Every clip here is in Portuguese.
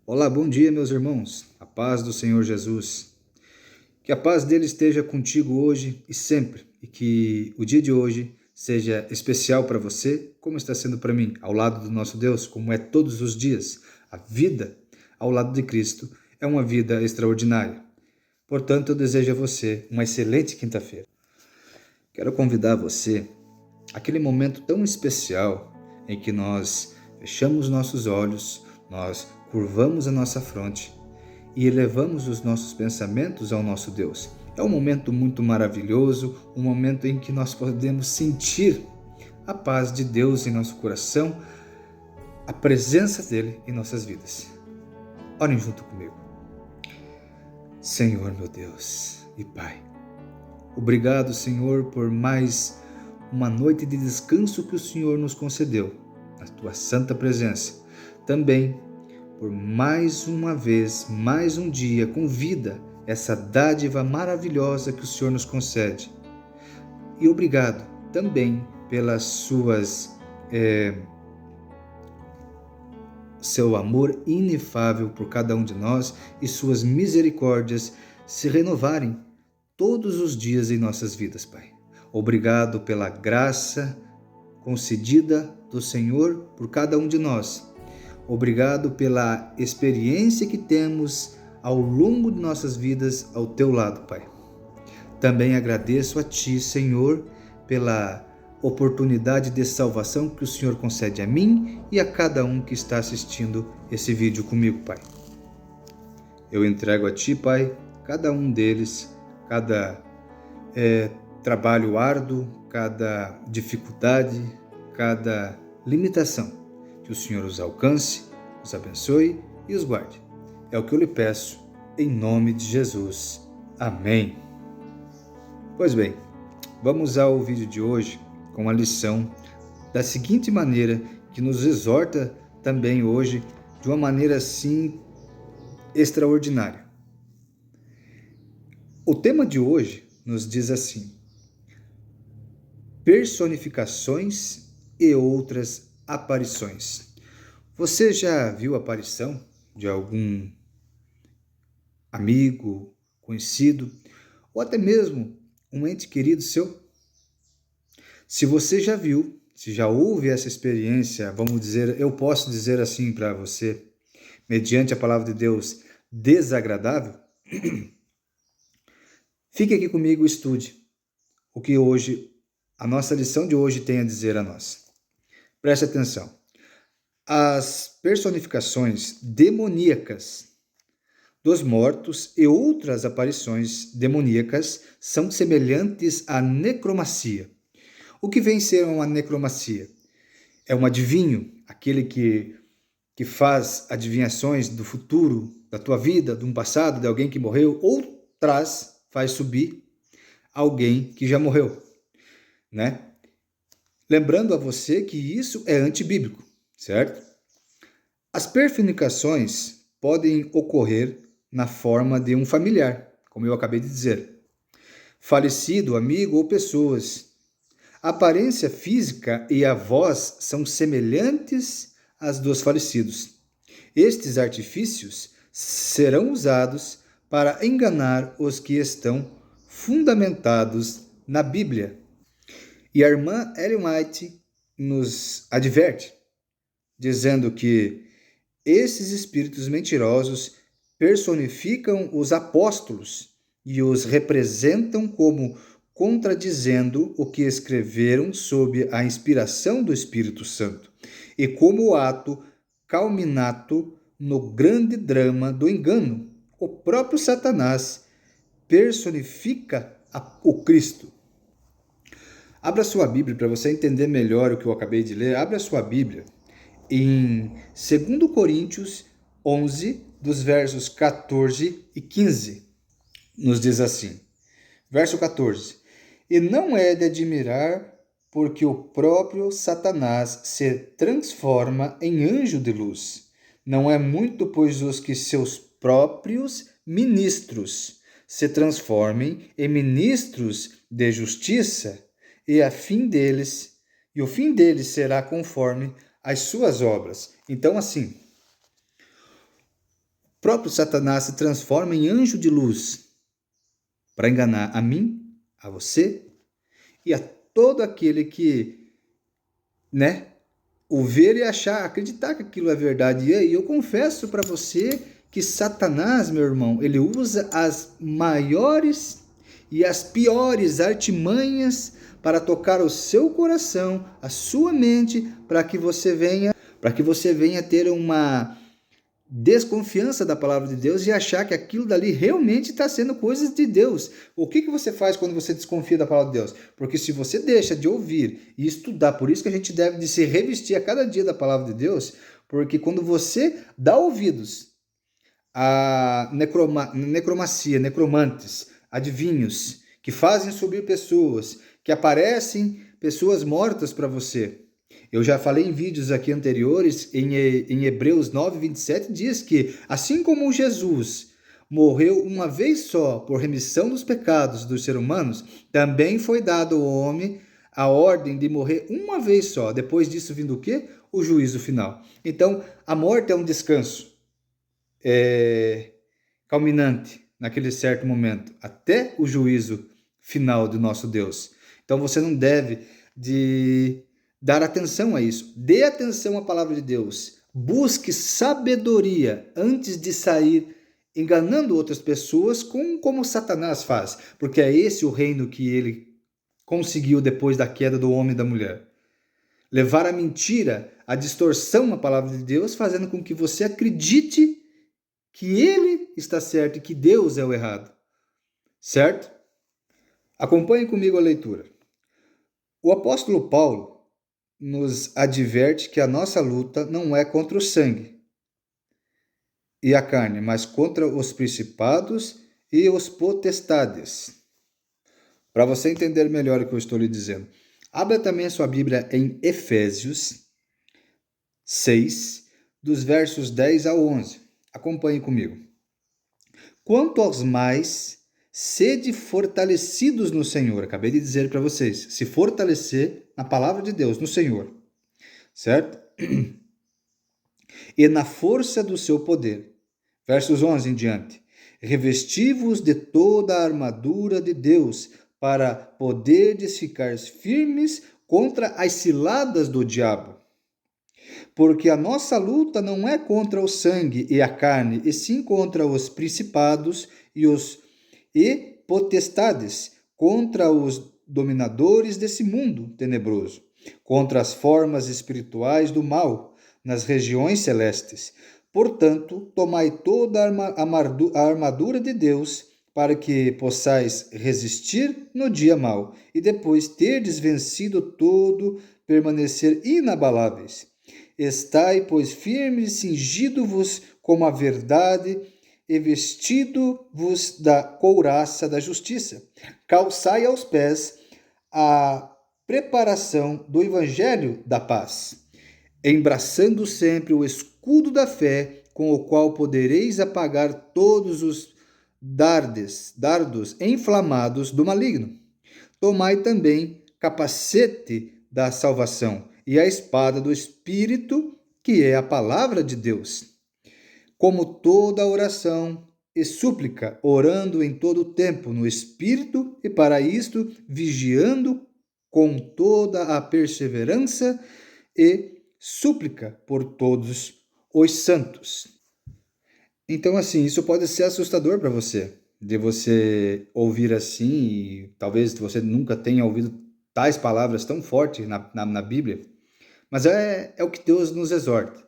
Olá, bom dia, meus irmãos. A paz do Senhor Jesus. Que a paz dele esteja contigo hoje e sempre, e que o dia de hoje seja especial para você, como está sendo para mim, ao lado do nosso Deus, como é todos os dias. A vida ao lado de Cristo é uma vida extraordinária. Portanto, eu desejo a você uma excelente quinta-feira. Quero convidar você àquele momento tão especial em que nós fechamos nossos olhos, nós curvamos a nossa fronte e elevamos os nossos pensamentos ao nosso Deus. É um momento muito maravilhoso, um momento em que nós podemos sentir a paz de Deus em nosso coração, a presença dele em nossas vidas. Orem junto comigo. Senhor, meu Deus e Pai, obrigado, Senhor, por mais uma noite de descanso que o Senhor nos concedeu, na tua santa presença. Também por mais uma vez, mais um dia com vida, essa dádiva maravilhosa que o Senhor nos concede. E obrigado também pelas seu amor inefável por cada um de nós e suas misericórdias se renovarem todos os dias em nossas vidas, Pai. Obrigado pela graça concedida do Senhor por cada um de nós. Obrigado pela experiência que temos ao longo de nossas vidas ao teu lado, Pai. Também agradeço a Ti, Senhor, pela oportunidade de salvação que o Senhor concede a mim e a cada um que está assistindo esse vídeo comigo, Pai. Eu entrego a Ti, Pai, cada um deles, cada trabalho árduo, cada dificuldade, cada limitação. Que o Senhor os alcance, os abençoe e os guarde. É o que eu lhe peço, em nome de Jesus. Amém. Pois bem, vamos ao vídeo de hoje com a lição da seguinte maneira, que nos exorta também hoje de uma maneira assim extraordinária. O tema de hoje nos diz assim: personificações e outras aparições. Você já viu a aparição de algum amigo, conhecido, ou até mesmo um ente querido seu? Se você já viu, se já houve essa experiência, vamos dizer, eu posso dizer assim para você, mediante a palavra de Deus, desagradável, fique aqui comigo e estude o que hoje, a nossa lição de hoje tem a dizer a nós. Preste atenção. As personificações demoníacas dos mortos e outras aparições demoníacas são semelhantes à necromancia. O que vem ser uma necromacia? É um adivinho, aquele que faz adivinhações do futuro, da tua vida, de um passado, de alguém que morreu, ou faz subir alguém que já morreu, né? Lembrando a você que isso é antibíblico, certo? As personificações podem ocorrer na forma de um familiar, como eu acabei de dizer, falecido, amigo ou pessoas. A aparência física e a voz são semelhantes às dos falecidos. Estes artifícios serão usados para enganar os que estão fundamentados na Bíblia. E a irmã Ellen White nos adverte, dizendo que esses espíritos mentirosos personificam os apóstolos e os representam como contradizendo o que escreveram sob a inspiração do Espírito Santo e como ato culminato no grande drama do engano. O próprio Satanás personifica o Cristo. Abra sua Bíblia para você entender melhor o que eu acabei de ler. Abra sua Bíblia em 2 Coríntios 11, dos versos 14 e 15. Nos diz assim, verso 14: E não é de admirar, porque o próprio Satanás se transforma em anjo de luz. Não é muito, pois, os que seus próprios ministros se transformem em ministros de justiça, e o fim deles será conforme as suas obras. Então, assim, próprio Satanás se transforma em anjo de luz para enganar a mim, a você e a todo aquele que, o ver e achar, acreditar que aquilo é verdade. E aí eu confesso para você que Satanás, meu irmão, ele usa as maiores e as piores artimanhas para tocar o seu coração, a sua mente, para que você venha ter uma desconfiança da palavra de Deus e achar que aquilo dali realmente está sendo coisas de Deus. O que você faz quando você desconfia da palavra de Deus? Porque se você deixa de ouvir e estudar, por isso que a gente deve de se revestir a cada dia da palavra de Deus, porque quando você dá ouvidos a necromancia, necromantes, adivinhos, que fazem subir pessoas, que aparecem pessoas mortas para você. Eu já falei em vídeos aqui anteriores, em Hebreus 9, 27, diz que assim como Jesus morreu uma vez só por remissão dos pecados dos seres humanos, também foi dado ao homem a ordem de morrer uma vez só. Depois disso vindo o quê? O juízo final. Então, a morte é um descanso culminante naquele certo momento, até o juízo final do nosso Deus. Então você não deve de dar atenção a isso. Dê atenção à palavra de Deus. Busque sabedoria antes de sair enganando outras pessoas como Satanás faz, porque é esse o reino que ele conseguiu depois da queda do homem e da mulher. Levar a mentira, a distorção à palavra de Deus, fazendo com que você acredite que ele está certo e que Deus é o errado. Certo? Acompanhe comigo a leitura. O apóstolo Paulo nos adverte que a nossa luta não é contra o sangue e a carne, mas contra os principados e os potestades. Para você entender melhor o que eu estou lhe dizendo, abra também a sua Bíblia em Efésios 6, dos versos 10 ao 11. Acompanhe comigo. Quanto aos mais, sede fortalecidos no Senhor. Acabei de dizer para vocês, se fortalecer na palavra de Deus, no Senhor. Certo? E na força do seu poder. Versos 11 em diante. Revesti-vos de toda a armadura de Deus, para poderdes ficar firmes contra as ciladas do diabo. Porque a nossa luta não é contra o sangue e a carne, e sim contra os principados e potestades, contra os dominadores desse mundo tenebroso, contra as formas espirituais do mal nas regiões celestes. Portanto, tomai toda a armadura de Deus, para que possais resistir no dia mau, e depois terdes vencido todo, permanecer inabaláveis. Estai, pois, firmes, cingido-vos com a verdade e vestido-vos da couraça da justiça. Calçai aos pés a preparação do evangelho da paz, embraçando sempre o escudo da fé, com o qual podereis apagar todos os dardos inflamados do maligno. Tomai também capacete da salvação e a espada do Espírito, que é a palavra de Deus. Como toda oração e súplica, orando em todo o tempo no Espírito, e para isto vigiando com toda a perseverança e súplica por todos os santos. Então, assim, isso pode ser assustador para você, de você ouvir assim, e talvez você nunca tenha ouvido tais palavras tão fortes na Bíblia, mas é o que Deus nos exorta.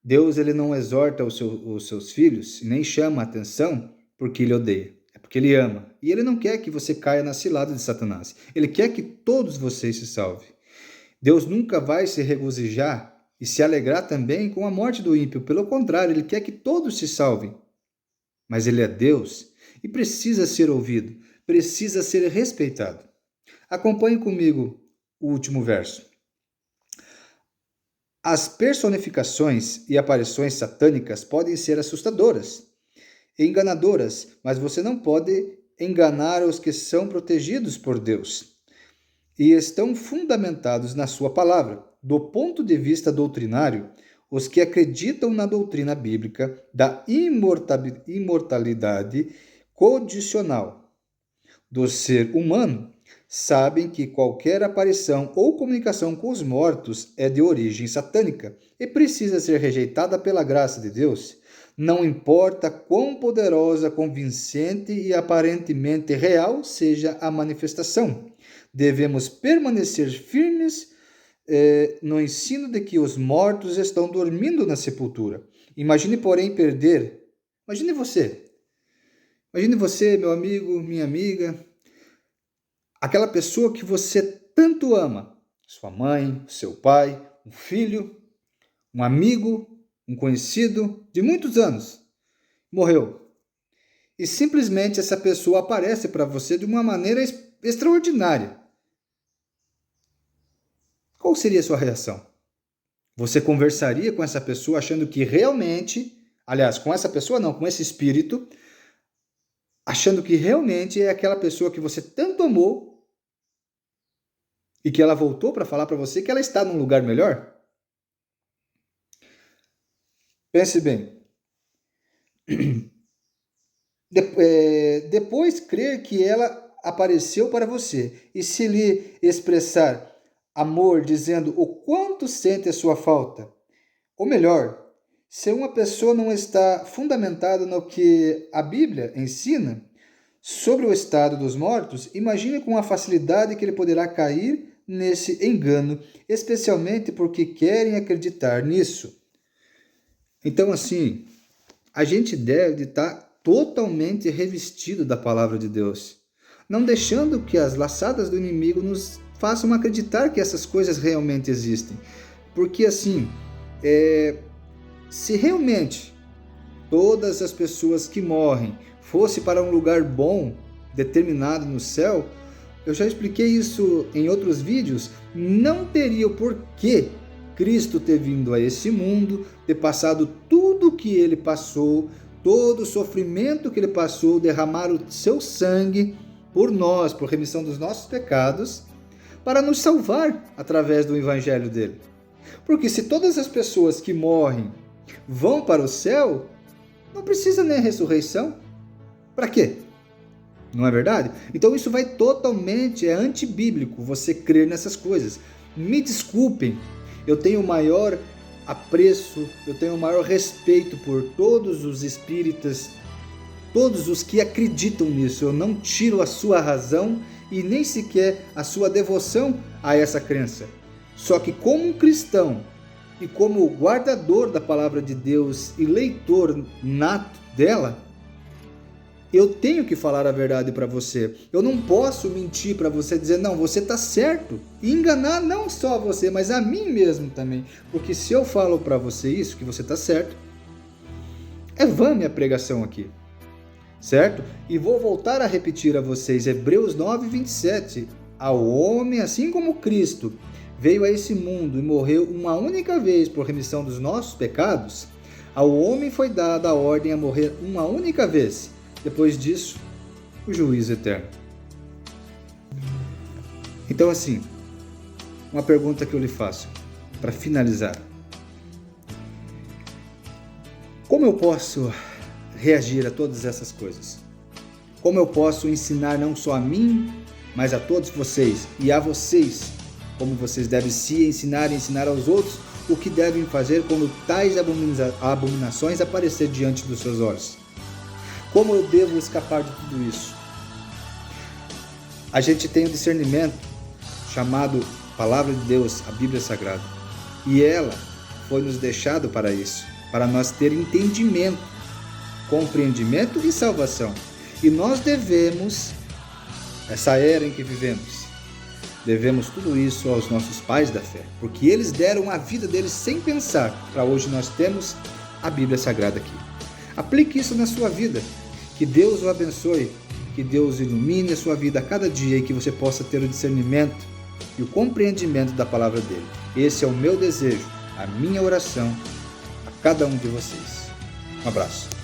Deus, ele não exorta os seus filhos, nem chama a atenção porque ele odeia, é porque ele ama. E ele não quer que você caia na cilada de Satanás, ele quer que todos vocês se salvem. Deus nunca vai se regozijar e se alegrar também com a morte do ímpio. Pelo contrário, ele quer que todos se salvem. Mas ele é Deus e precisa ser ouvido, precisa ser respeitado. Acompanhe comigo o último verso. As personificações e aparições satânicas podem ser assustadoras e enganadoras, mas você não pode enganar os que são protegidos por Deus e estão fundamentados na sua palavra. Do ponto de vista doutrinário, os que acreditam na doutrina bíblica da imortalidade condicional do ser humano sabem que qualquer aparição ou comunicação com os mortos é de origem satânica e precisa ser rejeitada pela graça de Deus. Não importa quão poderosa, convincente e aparentemente real seja a manifestação, devemos permanecer firmes no ensino de que os mortos estão dormindo na sepultura. Imagine, porém, Imagine você, meu amigo, minha amiga, aquela pessoa que você tanto ama, sua mãe, seu pai, um filho, um amigo, um conhecido de muitos anos, morreu. E simplesmente essa pessoa aparece para você de uma maneira extraordinária. Qual seria a sua reação? Você conversaria com essa pessoa achando que realmente, aliás, com essa pessoa não, com esse espírito, achando que realmente é aquela pessoa que você tanto amou e que ela voltou para falar para você que ela está num lugar melhor? Pense bem. Depois crer que ela apareceu para você e se lhe expressar amor, dizendo o quanto sente a sua falta. Ou melhor, se uma pessoa não está fundamentada no que a Bíblia ensina sobre o estado dos mortos, imagine com a facilidade que ele poderá cair nesse engano, especialmente porque querem acreditar nisso. Então, assim, a gente deve estar totalmente revestido da palavra de Deus, não deixando que as laçadas do inimigo nos façam acreditar que essas coisas realmente existem. Porque, assim, se realmente todas as pessoas que morrem fossem para um lugar bom, determinado no céu, eu já expliquei isso em outros vídeos, não teria o porquê Cristo ter vindo a esse mundo, ter passado tudo o que ele passou, todo o sofrimento que ele passou, derramar o seu sangue por nós, por remissão dos nossos pecados, para nos salvar através do evangelho dele. Porque se todas as pessoas que morrem vão para o céu, não precisa nem ressurreição. Para quê? Não é verdade? Então isso vai totalmente, antibíblico você crer nessas coisas. Me desculpem, eu tenho o maior apreço, eu tenho o maior respeito por todos os espíritas, todos os que acreditam nisso. Eu não tiro a sua razão e nem sequer a sua devoção a essa crença. Só que como um cristão e como guardador da palavra de Deus e leitor nato dela, eu tenho que falar a verdade para você. Eu não posso mentir para você, dizer, não, você está certo. E enganar não só você, mas a mim mesmo também. Porque se eu falo para você isso, que você está certo, é vã minha pregação aqui. Certo? E vou voltar a repetir a vocês, Hebreus 9, 27. Ao homem, assim como Cristo veio a esse mundo e morreu uma única vez por remissão dos nossos pecados, ao homem foi dada a ordem a morrer uma única vez. Depois disso, o juízo eterno. Então, assim, uma pergunta que eu lhe faço, para finalizar. Como eu posso reagir a todas essas coisas? Como eu posso ensinar não só a mim, mas a todos vocês e a vocês, como vocês devem se ensinar e ensinar aos outros o que devem fazer quando tais abominações aparecer diante dos seus olhos? Como eu devo escapar de tudo isso? A gente tem o discernimento chamado Palavra de Deus, a Bíblia Sagrada. E ela foi nos deixada para isso, para nós ter entendimento, compreendimento e salvação. E nós devemos, essa era em que vivemos, devemos tudo isso aos nossos pais da fé, porque eles deram a vida deles sem pensar. Para hoje nós temos a Bíblia Sagrada aqui. Aplique isso na sua vida. Que Deus o abençoe, que Deus ilumine a sua vida a cada dia e que você possa ter o discernimento e o compreendimento da palavra dele. Esse é o meu desejo, a minha oração a cada um de vocês. Um abraço.